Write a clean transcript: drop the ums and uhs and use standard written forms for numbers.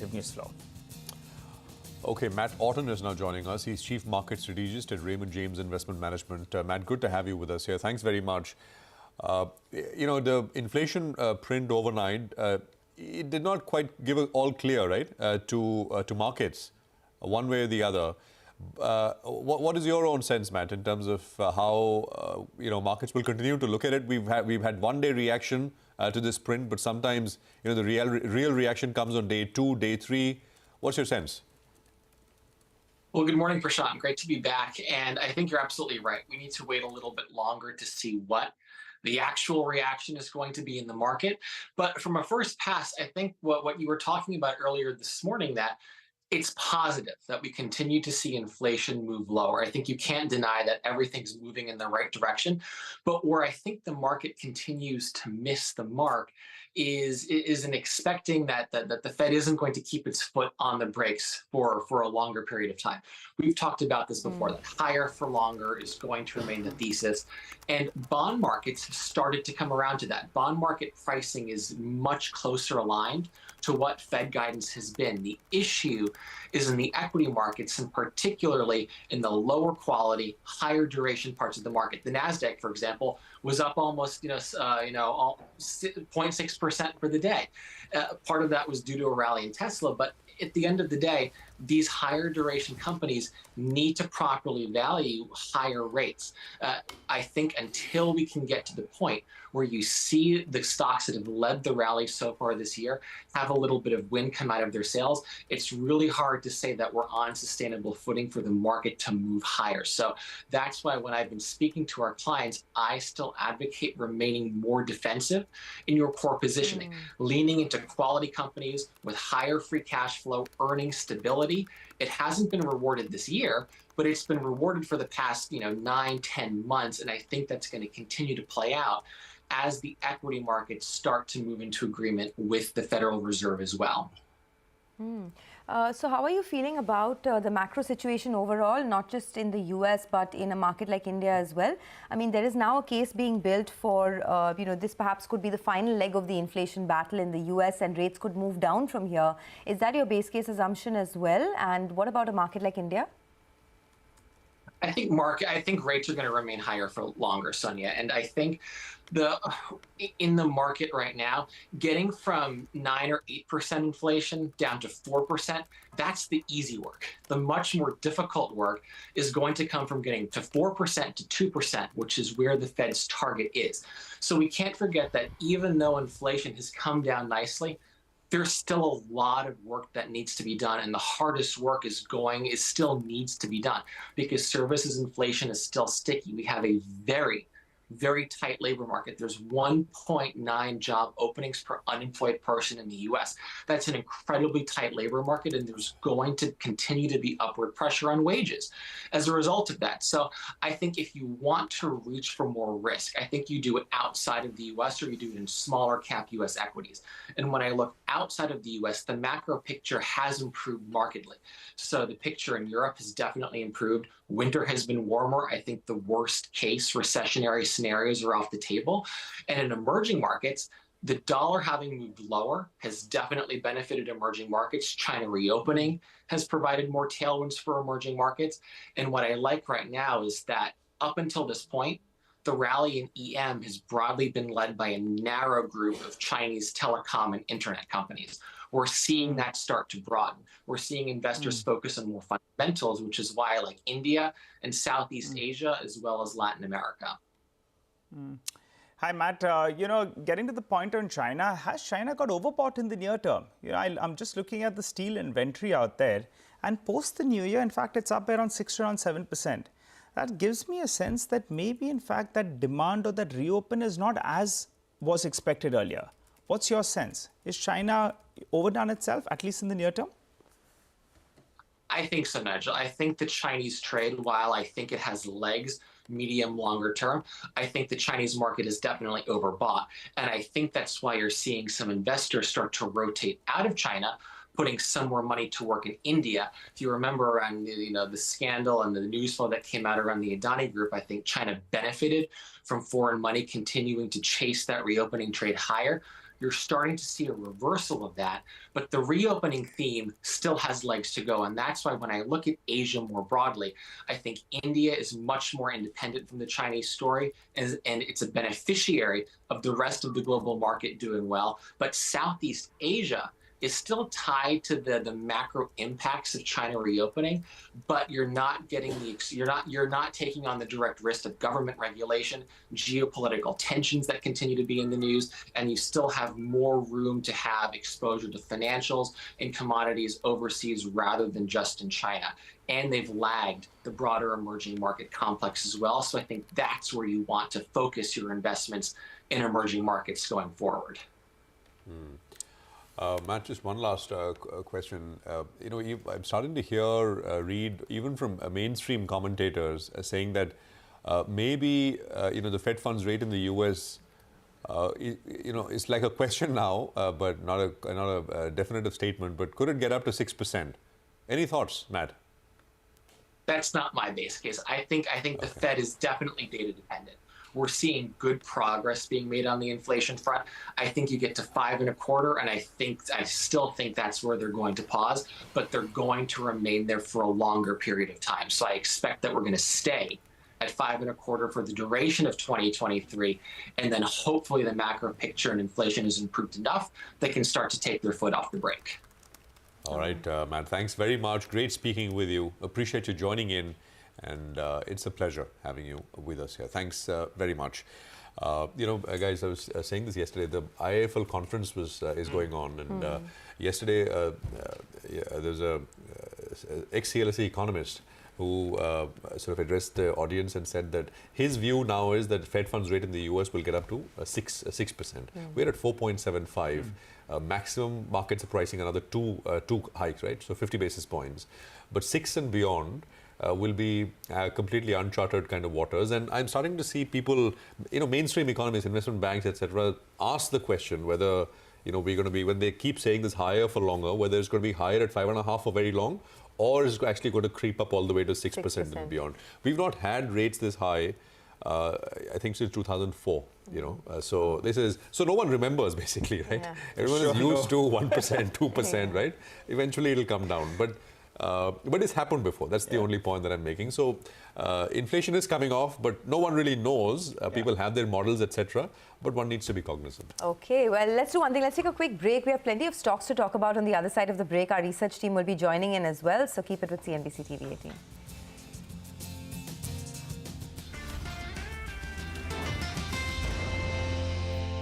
active news flow. Okay, Matt Orton is now joining us. He's Chief Market Strategist at Raymond James Investment Management. Matt, good to have you with us here. Thanks very much. The inflation print overnight, it did not quite give it all clear, right, to markets, one way or the other. What is your own sense, Matt, in terms of how markets will continue to look at it? We've had one-day reaction to this print, but sometimes the real reaction comes on day 2, day 3. What's your sense? Well, good morning, Prashant. Great to be back. And I think you're absolutely right. We need to wait a little bit longer to see what the actual reaction is going to be in the market. But from a first pass, I think what you were talking about earlier this morning, that it's positive that we continue to see inflation move lower. I think you can't deny that everything's moving in the right direction. But where I think the market continues to miss the mark is in expecting that the Fed isn't going to keep its foot on the brakes for a longer period of time. We've talked about this before, that higher for longer is going to remain the thesis. And bond markets have started to come around to that. Bond market pricing is much closer aligned to what Fed guidance has been. The issue is in the equity markets, and particularly in the lower quality, higher duration parts of the market. The Nasdaq, for example, was up almost 0.6% for the day. Part of that was due to a rally in Tesla, but at the end of the day, these higher duration companies need to properly value higher rates. I think until we can get to the point where you see the stocks that have led the rally so far this year have a little bit of wind come out of their sails, it's really hard to say that we're on sustainable footing for the market to move higher. So that's why when I've been speaking to our clients, I still advocate remaining more defensive in your core positioning, leaning into quality companies with higher free cash flow, earning stability. It hasn't been rewarded this year, but it's been rewarded for the past 9-10 months, and I think that's going to continue to play out as the equity markets start to move into agreement with the Federal Reserve as well. So how are you feeling about the macro situation overall, not just in the US, but in a market like India as well? I mean, there is now a case being built for, this perhaps could be the final leg of the inflation battle in the US, and rates could move down from here. Is that your base case assumption as well? And what about a market like India? I think rates are going to remain higher for longer, Sonia. And I think in the market right now, getting from 9 or 8% inflation down to 4%, that's the easy work. The much more difficult work is going to come from getting to 4% to 2%, which is where the Fed's target is. So we can't forget that even though inflation has come down nicely, there's still a lot of work that needs to be done, and the hardest work still needs to be done because services inflation is still sticky. We have a very, very tight labor market. There's 1.9 job openings per unemployed person in the US. That's an incredibly tight labor market, and there's going to continue to be upward pressure on wages as a result of that. So I think if you want to reach for more risk, I think you do it outside of the US or you do it in smaller cap US equities. And when I look outside of the US, the macro picture has improved markedly. So the picture in Europe has definitely improved. Winter has been warmer. I think the worst case recessionary scenarios are off the table. And in emerging markets, the dollar having moved lower has definitely benefited emerging markets. China reopening has provided more tailwinds for emerging markets. And what I like right now is that up until this point, the rally in EM has broadly been led by a narrow group of Chinese telecom and internet companies. We're seeing that start to broaden. We're seeing investors focus on more fundamentals, which is why I like India and Southeast Asia, as well as Latin America. Hi, Matt. Getting to the point on China, has China got overbought in the near term? I'm just looking at the steel inventory out there, and post the new year, in fact, it's up around 7%. That gives me a sense that maybe, in fact, that demand or that reopen is not as was expected earlier. What's your sense? Is China overdone itself, at least in the near term? I think so, Nigel. I think the Chinese trade, while I think it has legs, medium, longer term, I think the Chinese market is definitely overbought. And I think that's why you're seeing some investors start to rotate out of China, putting some more money to work in India. If you remember around the scandal and the news flow that came out around the Adani Group, I think China benefited from foreign money continuing to chase that reopening trade higher. You're starting to see a reversal of that, but the reopening theme still has legs to go. And that's why when I look at Asia more broadly, I think India is much more independent from the Chinese story, and it's a beneficiary of the rest of the global market doing well. But Southeast Asia is still tied to the macro impacts of China reopening, but you're not getting you're not taking on the direct risk of government regulation, geopolitical tensions that continue to be in the news, and you still have more room to have exposure to financials and commodities overseas rather than just in China. And they've lagged the broader emerging market complex as well. So I think that's where you want to focus your investments in emerging markets going forward. Matt, just one last question. I'm starting to hear, read, even from mainstream commentators saying that maybe, the Fed funds rate in the US, it's like a question now, but not a definitive statement, but could it get up to 6%? Any thoughts, Matt? That's not my base case. I think the Fed is definitely data dependent. We're seeing good progress being made on the inflation front. I think you get to 5.25, and I still think that's where they're going to pause, but they're going to remain there for a longer period of time. So I expect that we're going to stay at 5.25 for the duration of 2023, and then hopefully the macro picture and inflation is improved enough they can start to take their foot off the brake. All right, Matt, thanks very much. Great speaking with you. Appreciate you joining in. And it's a pleasure having you with us here. Thanks very much. Guys, I was saying this yesterday. The IIFL conference is going on, and yesterday there's a ex-CLSE economist who sort of addressed the audience and said that his view now is that Fed funds rate in the US will get up to 6%. We're at 4.75. Maximum markets are pricing another two hikes, right? So 50 basis points, but 6 and beyond. Will be completely uncharted kind of waters. And I'm starting to see people, mainstream economists, investment banks, etc., ask the question whether, we're going to be, when they keep saying this higher for longer, whether it's going to be higher at 5.5 for very long, or is it actually going to creep up all the way to 6% and beyond. We've not had rates this high, I think, since 2004. So no one remembers basically, right? Yeah. Everyone is used to 1%, 2%, right? Eventually it'll come down. But it's happened before. That's the only point that I'm making. So inflation is coming off, but no one really knows. People have their models, etc. But one needs to be cognizant. Okay, well, let's do one thing. Let's take a quick break. We have plenty of stocks to talk about on the other side of the break. Our research team will be joining in as well. So keep it with CNBC TV 18.